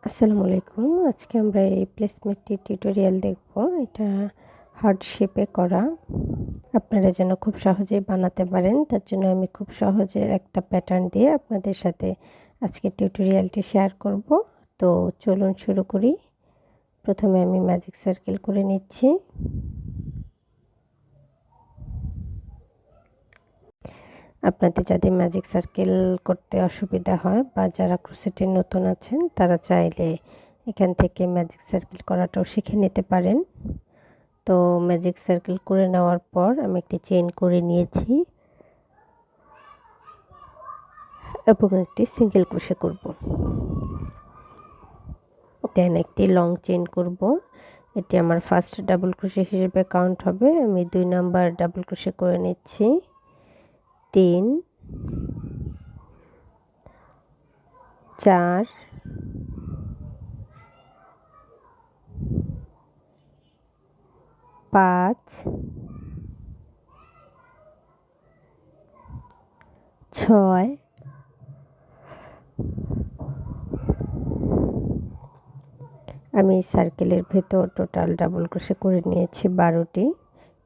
আসসালামু আলাইকুম। আজকে আমরা এই প্লেসমেন্টের টিউটোরিয়াল দেখব। এটা হার্ট শেপে করা। আপনারা যেন খুব সহজেই বানাতে পারেন, তার জন্য আমি খুব সহজে একটা প্যাটার্ন দিয়ে আপনাদের সাথে আজকে টিউটোরিয়ালটি শেয়ার করব। তো চলুন শুরু করি। প্রথমে আমি ম্যাজিক সার্কেল করে নিচ্ছি। আপনাদের যাদের ম্যাজিক সার্কেল করতে অসুবিধা হয় বা যারা ক্রোশেটে নতুন আছেন, তারা চাইলে এখান থেকে ম্যাজিক সার্কেল করাটাও শিখে নিতে পারেন। তো ম্যাজিক সার্কেল করে নেওয়ার পর আমি একটি চেইন করে নিয়েছি এবং একটি সিঙ্গেল ক্রোশে করব। দেন একটি লং চেইন করব। এটি আমার ফার্স্ট ডাবল ক্রোশে হিসেবে কাউন্ট হবে। আমি 2 নাম্বার ডাবল ক্রোশে করে নিচ্ছি। 3 4 5 6 আমি সার্কেলের ভেতর টোটাল ডাবল ক্রোশে করে নিয়েছি 12টি।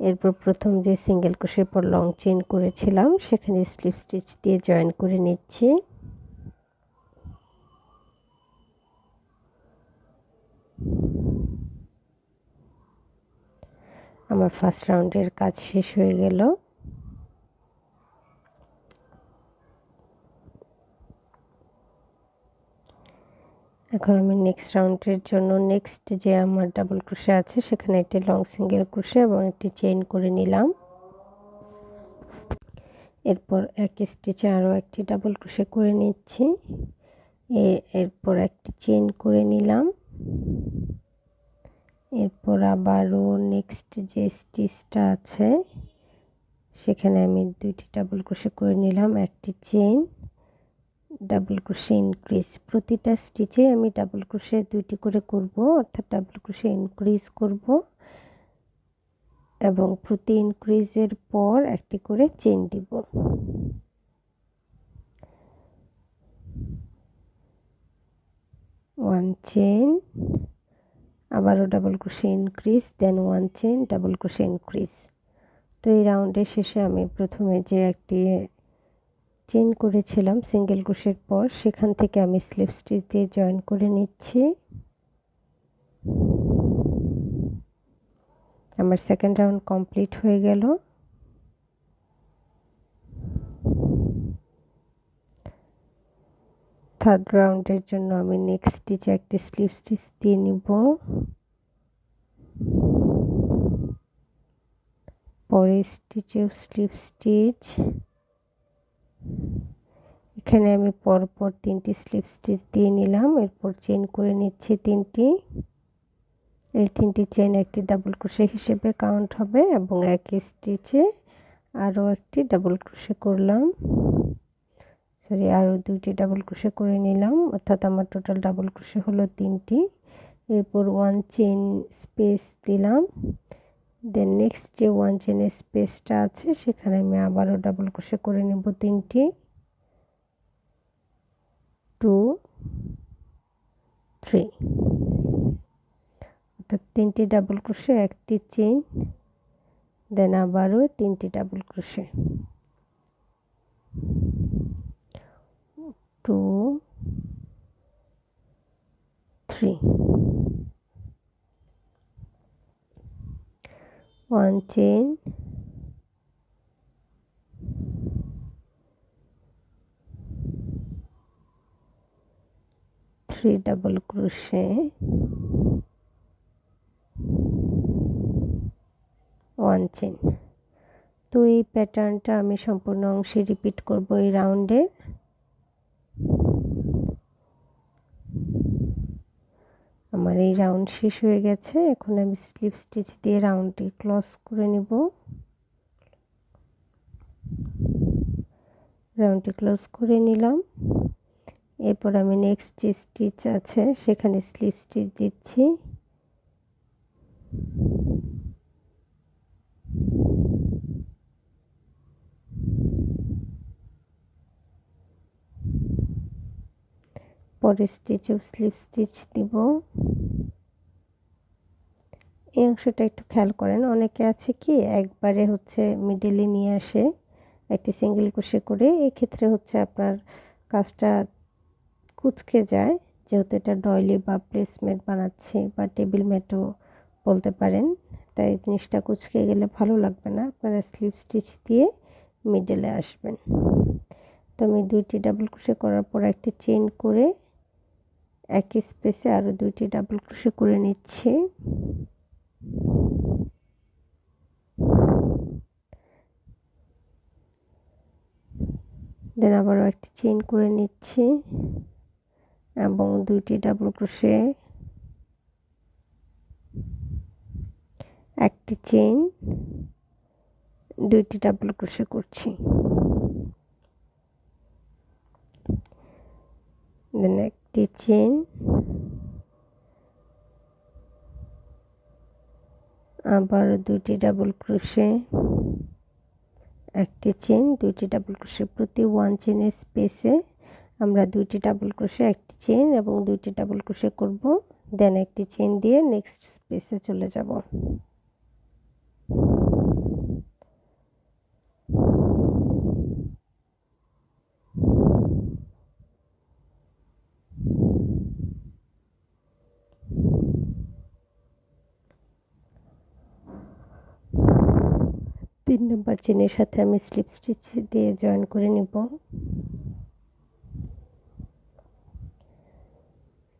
এরপর প্রথম যে সিঙ্গেল ক্রোশের পর লং চেইন করেছিলাম সেখানে স্লিপ স্টিচ দিয়ে জয়েন করে নিচ্ছি। আমার ফার্স্ট রাউন্ডের কাজ শেষ হয়ে গেল। এখন আমি নেক্সট রাউন্ডের জন্য নেক্সট যে আমার ডাবল ক্রোশে আছে সেখানে একটি লং সিঙ্গেল ক্রোশে এবং একটি চেইন করে নিলাম। এরপর এক স্টিচে আরও একটি ডাবল ক্রোশে করে নিচ্ছি। এরপর একটি চেইন করে নিলাম। এরপর আবারও নেক্সট যে স্টিচটা আছে সেখানে আমি 2টি ডাবল ক্রোশে করে নিলাম, একটি চেইন, ডাবল ক্রোশে ইনক্রিজ। প্রতিটা স্টিচে আমি ডাবল ক্রোশে 2টি করে করব, অর্থাৎ ডাবল ক্রোশে ইনক্রিজ করব এবং প্রতি ইনক্রিজের পর একটি করে চেইন দিব। ওয়ান চেইন, আবারও double crochet increase, then one chain, double crochet increase. তো এই রাউন্ডের শেষে আমি প্রথমে যে একটি চেইন করেছিলাম সিঙ্গেল ক্রোশের পর সেখান থেকে আমি স্লিপ স্টিচ দিয়ে জয়েন করে নিচ্ছি। আমার সেকেন্ড রাউন্ড কমপ্লিট হয়ে গেল। থার্ড রাউন্ডের জন্য আমি নেক্সট স্টিচে একটি স্লিপ স্টিচ দিয়ে নিব। পরের স্টিচেও স্লিপ স্টিচ। এখানে আমি পরপর 3টি স্লিপ স্টিচ দিয়ে নিলাম। এরপর চেইন করে নিচ্ছি 3টি। এই 3টি চেইন একটি ডাবল ক্রোশে হিসেবে কাউন্ট হবে এবং এক স্টিচে আরও একটি ডাবল ক্রোশে করলাম, আরও 2টি ডাবল ক্রোশে করে নিলাম, অর্থাৎ আমার টোটাল ডাবল ক্রোশে হলো 3টি। এরপর ওয়ান চেইন স্পেস দিলাম। দেন নেক্সট যে ওয়ান চেইনের স্পেসটা আছে সেখানে আমি আবারও ডাবল ক্রোশে করে নেব 3টি, 2 3, অর্থাৎ 3টি ডাবল ক্রোশে, একটি চেইন, দেন আবারও 3টি double crochet, 2 3, one chain, 3 double crochet, one chain. তো এই প্যাটার্নটা আমি সম্পূর্ণ অংশে রিপিট করব এই রাউন্ডে। আমার এই রাউন্ড শেষ হয়ে গেছে। এখন আমি স্লিপ স্টিচ দিয়ে রাউন্ডটি ক্লোজ করে নিব। রাউন্ডটি ক্লোজ করে নিলাম। এরপর আমি নেক্সট যে স্টিচ আছে সেখানে স্লিপ স্টিচ দিচ্ছি। পরের স্টিচেও স্লিপ স্টিচ দিব। এই অংশটা একটু খেয়াল করেন, অনেকে আছে কি একবারে হচ্ছে মিডলে নিয়ে আসে একটি সিঙ্গেল ক্রোশে করে, এক্ষেত্রে হচ্ছে আপনার কাজটা কুঁচকে যায়, যেহেতু এটা ডয়লি বা প্লেসম্যাট বানাচ্ছি বা টেবিল ম্যাটও বলতে পারেন, তাই জিনিসটা কুঁচকে গেলে ভালো লাগবে না। আপনারা স্লিপ স্টিচ দিয়ে মিডলে আসবেন। তো আমি 2টি ডাবল ক্রোশে করার পর একটি চেইন করে একই স্পেসে আরও 2টি ডাবল ক্রোশে করে নিচ্ছি। দেন আবারও একটি চেইন করে নিচ্ছি এবং 2টি ডাবল ক্রোশে, একটি চেইন, 2টি ডাবল ক্রোশে করছি। দেন একটি চেইন, আবার 2টি ডাবল ক্রোশে, একটি চেইন, 2টি ডাবল ক্রোশে। প্রতি 1 চেইনের স্পেসে আমরা 2টি ডাবল ক্রোশে, একটি চেইন এবং 2টি ডাবল ক্রোশে করব। দেন একটি চেইন দিয়ে নেক্সট স্পেসে চলে যাব। তিন নম্বর চেইনের সাথে আমি স্লিপ স্টিচ দিয়ে জয়েন করে নিব।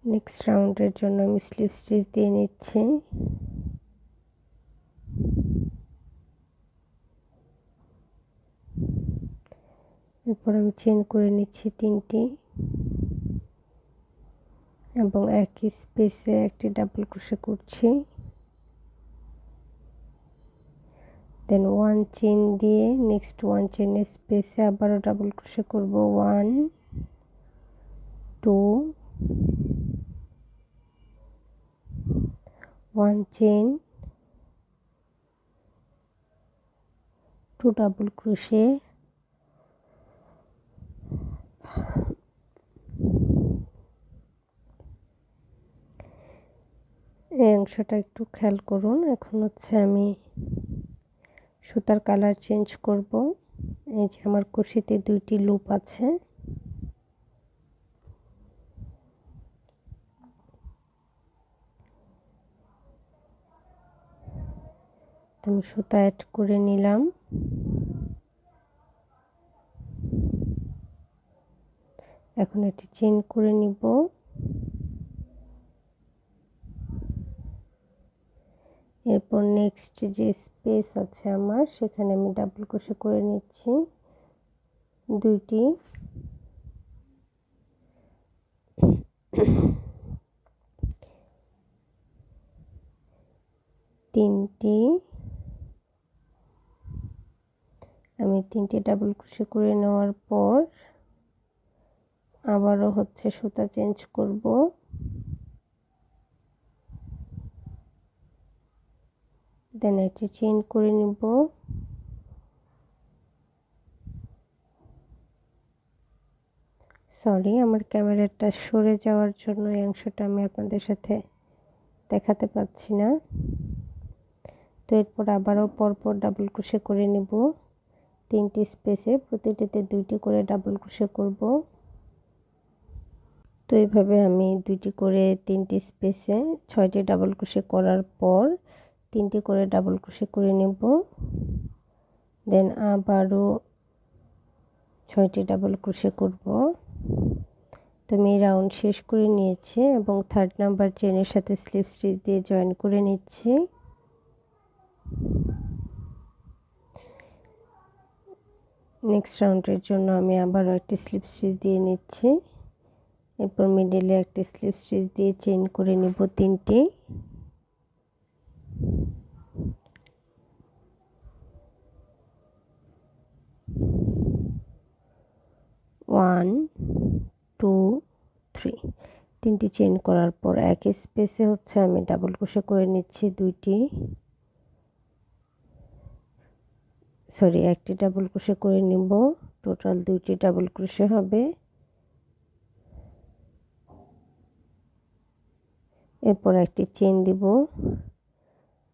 নেক্সট রাউন্ডের জন্য আমি স্লিপ স্টিচ দিয়ে নিচ্ছি। এরপর আমি চেইন করে নিচ্ছি 3টি এবং একই স্পেসে একটি ডাবল ক্রোশে করছি। দেন 1 চেইন দিয়ে নেক্সট 1 চেইনের স্পেসে আবারও ডাবল ক্রোশে করব। 1 2 1 চেইন, 2 ডাবল ক্রোশে, এই অংশটা একটু খেয়াল করুন। এখন হচ্ছে আমি সুতার কালার চেঞ্জ করব। এই যে আমার কুশিতে 2টি লুপ আছে, আমি সুতা অ্যাড করে নিলাম। এখন এটি চেইন করে নিব। এরপর নেক্সট যে স্পেস আছে আমার, সেখানে আমি ডাবল ক্রোশে করে নিচ্ছি 2টি, তিনটি, আমি 3টি ডাবল ক্রোশে করে নেওয়ার পর আবারও হচ্ছে সুতা চেঞ্জ করব। দেন এটি চেইন করে নিব। সরি, আমার ক্যামেরাটা সরে যাওয়ার জন্য এই অংশটা আমি আপনাদের সাথে দেখাতে পাচ্ছি না। তো এরপর আবারও পরপর ডাবল ক্রোশে করে নিব 3টি স্পেসে, প্রতিটিতে 2টি করে ডাবল ক্রোশে করব। তো এইভাবে আমি 2টি করে 3টি স্পেসে 6টি ডাবল ক্রোশে করার পর 3টি করে ডাবল ক্রোশে করে নেব। দেন আবারও 6টি ডাবল ক্রোশে করব। তো আমি রাউন্ড শেষ করে নিয়েছি এবং 3rd নাম্বার চেইনের সাথে স্লিপ স্টিচ দিয়ে জয়েন করে নিচ্ছি। নেক্সট রাউন্ডের জন্য আমি আবারও একটি স্লিপ স্টিচ দিয়ে নিচ্ছি। এরপর মিডলে একটি স্লিপ স্টিচ দিয়ে চেইন করে নিব 3টি। ওয়ান 2 3, 3টি চেইন করার পর একই স্পেসে হচ্ছে আমি ডাবল ক্রোশে করে নিচ্ছি 2টি, সরি একটি ডাবল ক্রোশে করে নিব, টোটাল 2টি ডাবল ক্রোশে হবে। এরপর একটি চেইন দিব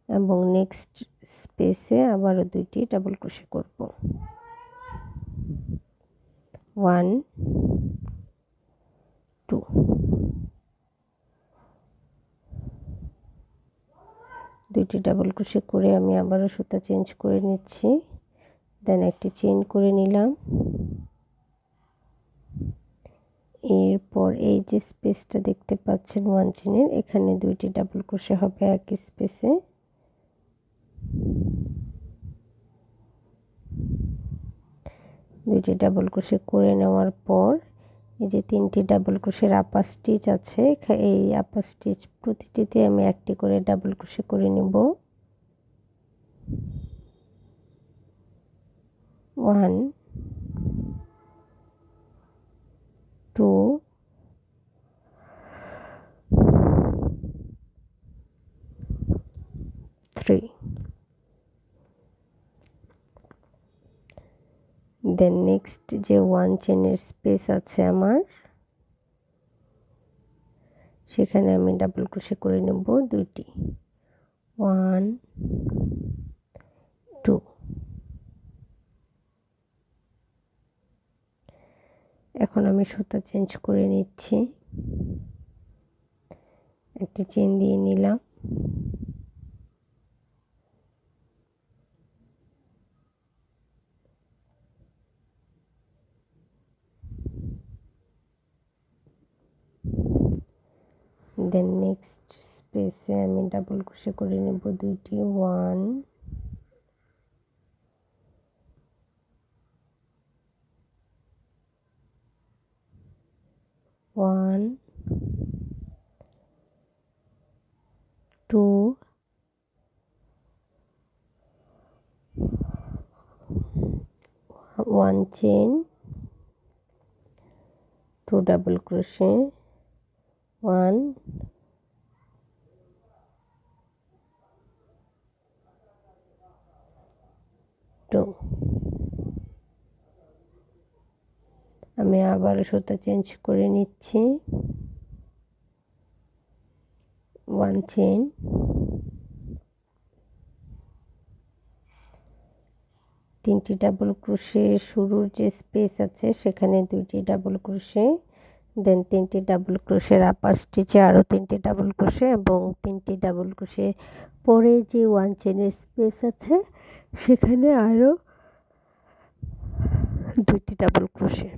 এবং নেক্সট স্পেসে আবারও 2টি ডাবল ক্রোশে করব। 1 2 2টি ডাবল ক্রোশে করে আমি আবারও সুতা চেঞ্জ করে নিচ্ছি, দেন একটি চেইন করে নিলাম। এরপর এই যে স্পেসটা দেখতে পাচ্ছেন 1 চেইনের, এখানে 2টি ডাবল ক্রোশে হবে একই স্পেসে। দুইটি ডাবল ক্রোশে করে নেওয়ার পর এই যে 3টি ডাবল ক্রোশের আপার স্টিচ আছে, এই আপার স্টিচ প্রতিটিতে আমি একটি করে ডাবল ক্রোশে করে নেব। 1 2 3, দেন নেক্সট যে 1 চেইনের স্পেস আছে আমার, সেখানে আমি ডাবল ক্রোশে করে নেব 2টি। 1 2, এখন আমি সুতা চেঞ্জ করে নিচ্ছি, একটি চেইন দিয়ে নিলাম। দেন নেক্সট স্পেসে আমি ডাবল ক্রোশে করে নেব 2টি। 1 1 2 1 চেইন, 2 ডাবল ক্রোশে, 1 2, আমি আবার সুতা চেঞ্জ করে নিচ্ছি। 1 চেইন, 3টি ডাবল ক্রোশে, শুরুর যে স্পেস আছে সেখানে 2টি ডাবল ক্রোশে, দেন 3টি ডাবল ক্রোশের আপার স্টিচে আরও 3টি ডাবল ক্রোশে এবং 3টি ডাবল ক্রোশে পরে যে 1 চেইনের স্পেস আছে সেখানে আরও 2টি ডাবল ক্রোশে।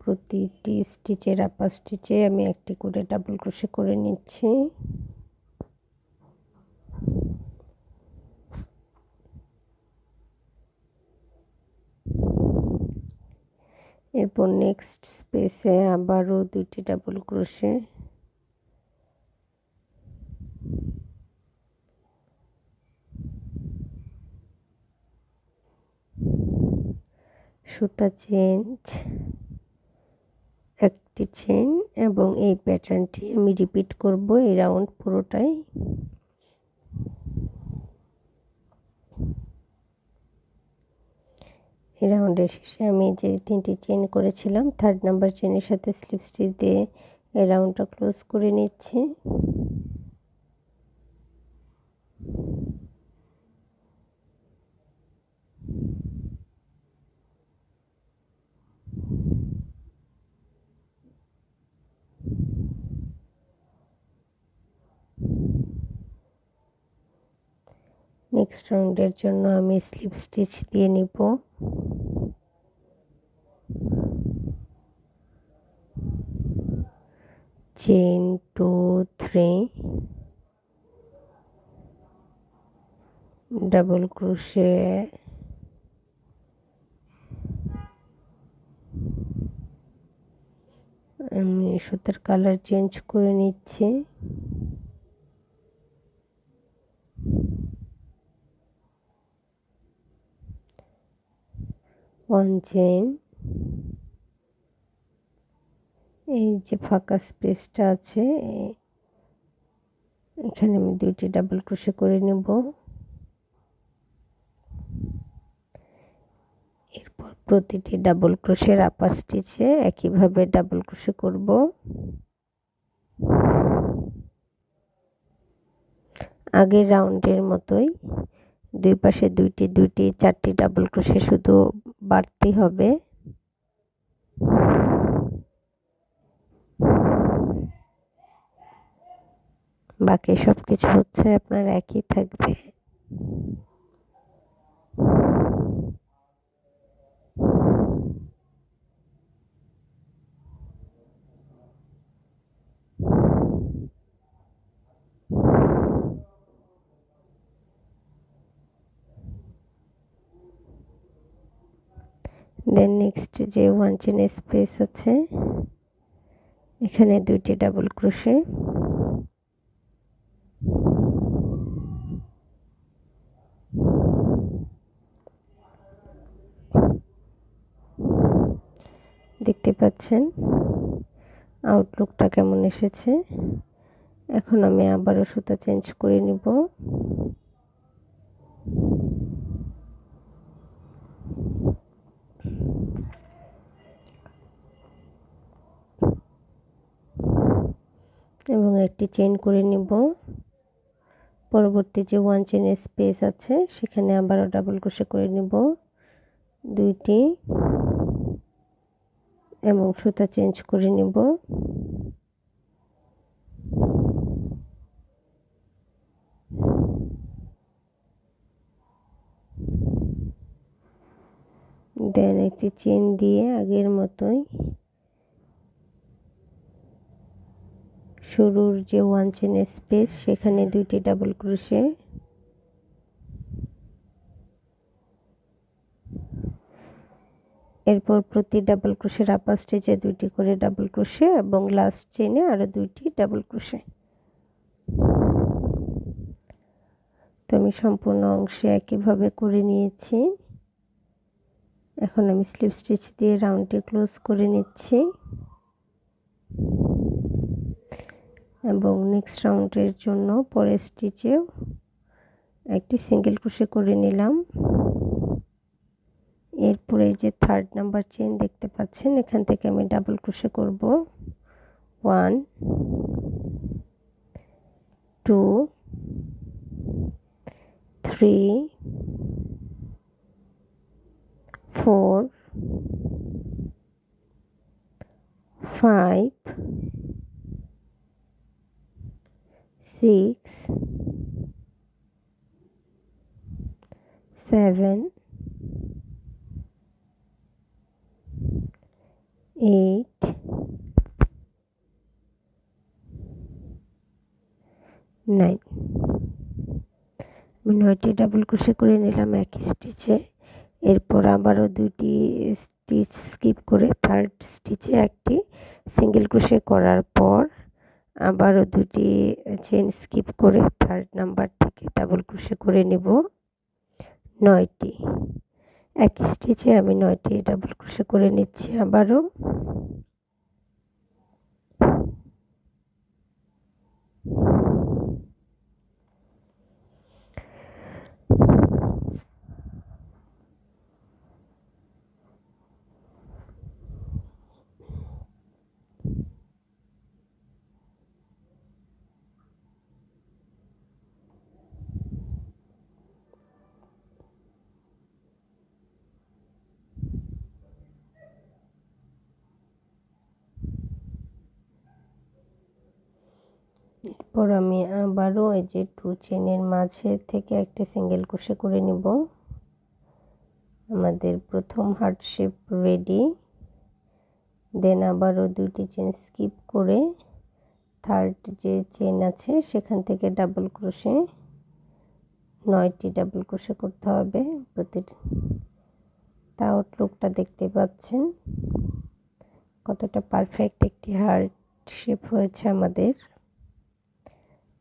প্রতিটি স্টিচের আপার স্টিচে আমি একটি করে ডাবল ক্রোশে করে নিচ্ছি। এরপর নেক্সট স্পেসে আবারও 2টি ডাবল ক্রোশে, সুতা চেঞ্জ, একটি চেইন এবং এই প্যাটার্নটি আমি রিপিট করব এই রাউন্ড পুরোটাই। এই রাউন্ডের শেষে আমি যে 3টি চেইন করেছিলাম, 3rd নাম্বার চেইনের সাথে স্লিপ স্টিচ দিয়ে এই রাউন্ডটা ক্লোজ করে নিচ্ছি। নেক্সট রাউন্ডের জন্য আমি স্লিপ স্টিচ দিয়ে নিব। চেইন 2 3, ডাবল ক্রোশে, আমি সুতার কালার চেঞ্জ করে নিচ্ছি। 1 চেইন, এই যে ফাঁকা স্পেসটা আছে এখানে আমি 2টি ডাবল ক্রোশে করে নেব। এরপর প্রতিটি ডাবল ক্রোশের আপার স্টিচে একইভাবে ডাবল ক্রোশে করব। আগের রাউন্ডের মতোই দুই পাশে দুইটি 4টি ডাবল ক্রোশে শুধু বাড়তি হবে। বাকি সবকিছু হচ্ছে আপনার একই থাকবে। দেন নেক্সট যে 1 চেন স্পেস আছে এখানে 2টি ডাবল ক্রোশে, দেখতে পাচ্ছেন আউটলুকটা কেমন এসেছে। এখন আমি আবারও সুতা চেঞ্জ করে নিব। এবং একটি চেইন করে নিব। পরবর্তী যে 1 চেনের স্পেস আছে সেখানে আবারও ডাবল ক্রোশে করে নিব 2টি এবং সুতা চেঞ্জ করে নিব। দেন একটি চেইন দিয়ে আগের মতোই শুরুর যে 1 চেনের স্পেস সেখানে 2টি ডাবল ক্রোশে, এরপর প্রতি ডাবল ক্রোশের আপার স্টিচে 2টি করে ডাবল ক্রোশে এবং লাস্ট চেইনে আরো 2টি ডাবল ক্রোশে। তো আমি সম্পূর্ণ অংশে একইভাবে করে নিয়েছি। এখন আমি স্লিপ স্টিচ দিয়ে রাউন্ডটি ক্লোজ করে নিচ্ছি এবং নেক্সট রাউন্ডের জন্য পরের স্টিচেও একটি সিঙ্গেল ক্রোশে করে নিলাম। এরপরে যে 3rd নাম্বার চেইন দেখতে পাচ্ছেন এখান থেকে আমি ডাবল ক্রোশে করব 1 2 3 4 5 6 7 8 9। আমি 9টি ডাবল ক্রোশে করে নিলাম একই স্টিচে। এরপর আবারও 2টি স্টিচ স্কিপ করে 3rd স্টিচে একটি সিঙ্গেল ক্রোশে করার পর আবারও 2টি চেইন স্কিপ করে 3rd নাম্বার থেকে ডাবল ক্রোশে করে নেব 9টি। একই স্টিচে আমি 9টি ডাবল ক্রোশে করে নিচ্ছি আবারও। এরপর আমি আবারও এই যে 2 চেইনের মাঝে থেকে একটি সিঙ্গেল ক্রোশে করে নিব। আমাদের প্রথম হার্ট শেপ রেডি। দেন আবারও 2টি চেইন স্কিপ করে 3rd যে চেইন আছে সেখান থেকে ডাবল ক্রোশে 9টি ডাবল ক্রোশে করতে হবে প্রতিটি। আউটলুকটা দেখতে পাচ্ছেন কতটা পারফেক্ট একটি হার্ট শেপ হয়েছে আমাদের।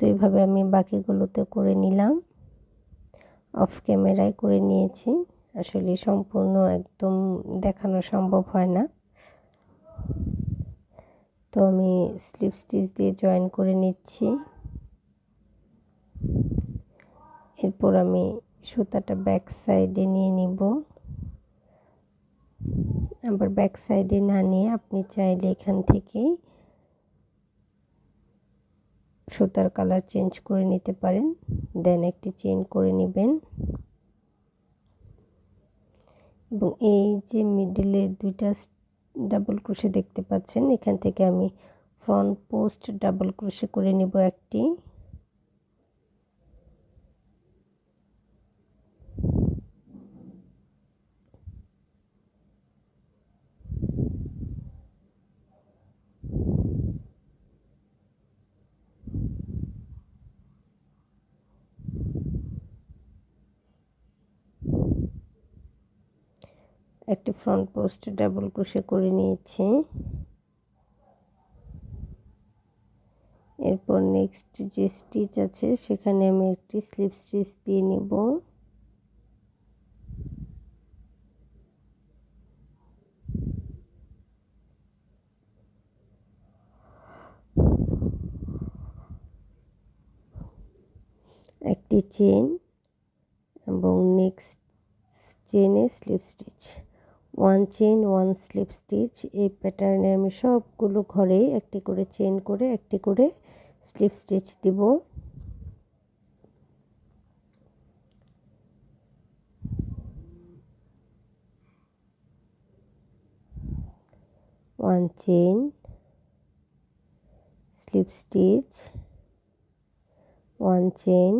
তো এইভাবে আমি বাকিগুলোতে করে নিলাম, অফ ক্যামেরায় করে নিয়েছি। আসলে সম্পূর্ণ একদম দেখানো সম্ভব হয় না। তো আমি স্লিপ স্টিচ দিয়ে জয়েন করে নিচ্ছি। এরপর আমি সুতাটা ব্যাক সাইডে নিয়ে নিব। আবার ব্যাক সাইডে না নিয়ে আপনি চাইলে এখান থেকে সুতার কালার চেঞ্জ করে নিতে পারেন। দেন একটি চেইন করে নেবেন এবং এই যে মিডলে দুইটা ডাবল ক্রোশে দেখতে পাচ্ছেন, এখান থেকে আমি ফ্রন্ট পোস্ট ডাবল ক্রোশে করে নিব একটি। একটি ফ্রন্ট পোস্ট ডাবল ক্রোশে করে নিয়েছি। এরপর নেক্সট যে স্টিচ আছে সেখানে আমি একটি স্লিপ স্টিচ দিয়ে নিব। একটি চেইন এবং নেক্সট চেইনে slip stitch, one chain one slip stitch. এই প্যাটার্নে আমি সবগুলো ঘরেই একটি করে চেইন করে একটি করে স্লিপ স্টিচ দিব। One chain slip stitch, one chain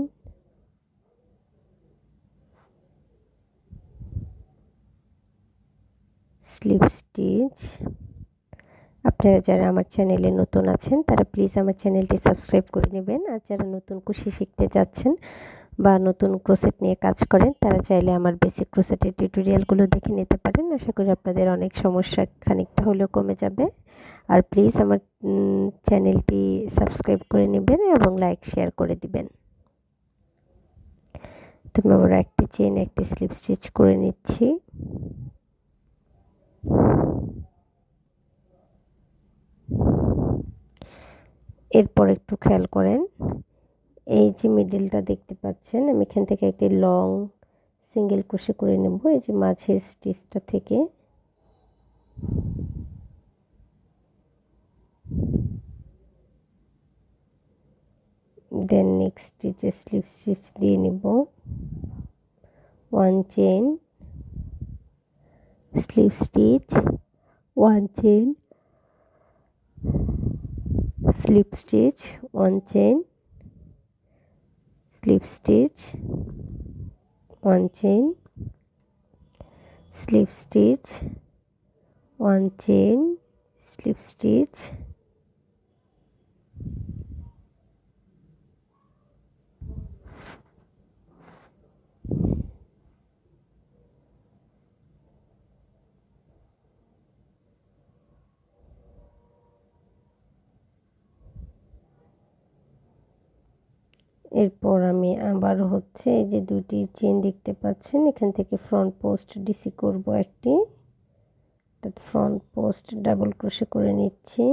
slip stitch. আপনারা যারা আমার চ্যানেলে নতুন আছেন তারা প্লিজ আমার চ্যানেলটি সাবস্ক্রাইব করে নেবেন। আর যারা নতুন কুশি শিখতে যাচ্ছেন বা নতুন ক্রোশেট নিয়ে কাজ করেন তারা চাইলে আমার বেসিক ক্রোশেটের টিউটোরিয়ালগুলো দেখে নিতে পারেন। আশা করি আপনাদের অনেক সমস্যা খানিকটা হলেও কমে যাবে। আর প্লিজ আমার চ্যানেলটি সাবস্ক্রাইব করে নেবেন এবং লাইক শেয়ার করে দিবেন। তো আমরা একটি চেইন একটি স্লিপ স্টিচ করে নিচ্ছি। এরপর একটু খেয়াল করেন, এই যে মিডলটা দেখতে পাচ্ছেন, আমি এখান থেকে একটি লং সিঙ্গেল ক্রোশে করে নেব এই যে মাঝের স্টিচটা থেকে। দেন নেক্সট স্টিচে স্লিপ স্টিচ দিয়ে নিব। One chain slip stitch, one chain slip stitch, one chain slip stitch, one chain slip stitch, one chain slip stitch. এরপর আমি আবার হচ্ছে এই যে দুটি চেইন দেখতে পাচ্ছেন, এখান থেকে ফ্রন্ট পোস্ট ডিসি করব একটি, ফ্রন্ট পোস্ট ডাবল ক্রোশে করে নিচ্ছি।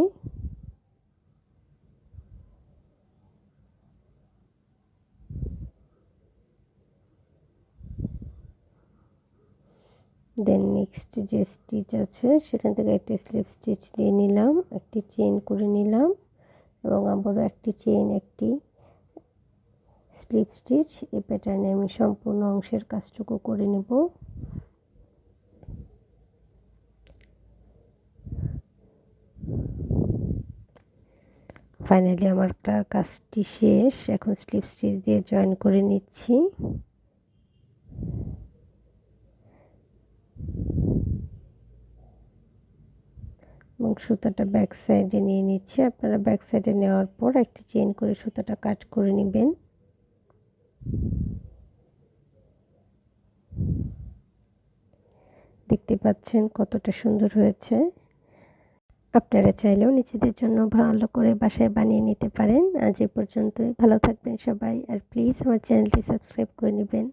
দেন নেক্সট যে স্টিচ আছে সেখান থেকে একটি স্লিপ স্টিচ দিয়ে নিলাম, একটি চেইন করে নিলাম এবং আবারও একটি চেইন একটি স্লিপ স্টিচ। এই প্যাটার্নে আমি সম্পূর্ণ অংশের কাজটুকু করে নেব। ফাইনালি আমার কাজটি শেষ। এখন স্লিপ স্টিচ দিয়ে জয়েন করে নিচ্ছি। এবং সুতাটা ব্যাক সাইডে নিয়ে নিচ্ছি। আপনারা ব্যাক সাইডে নেওয়ার পর একটি চেইন করে সুতাটা কাট করে নেবেন। দেখতে পাচ্ছেন কতটা সুন্দর হয়েছে। আপনারা চাইলেও নিজেদের জন্য ভালো করে বাসায় বানিয়ে নিতে পারেন। আজ এ পর্যন্তই। ভালো থাকবেন সবাই। আর প্লিজ আমার চ্যানেলটি সাবস্ক্রাইব করে নেবেন।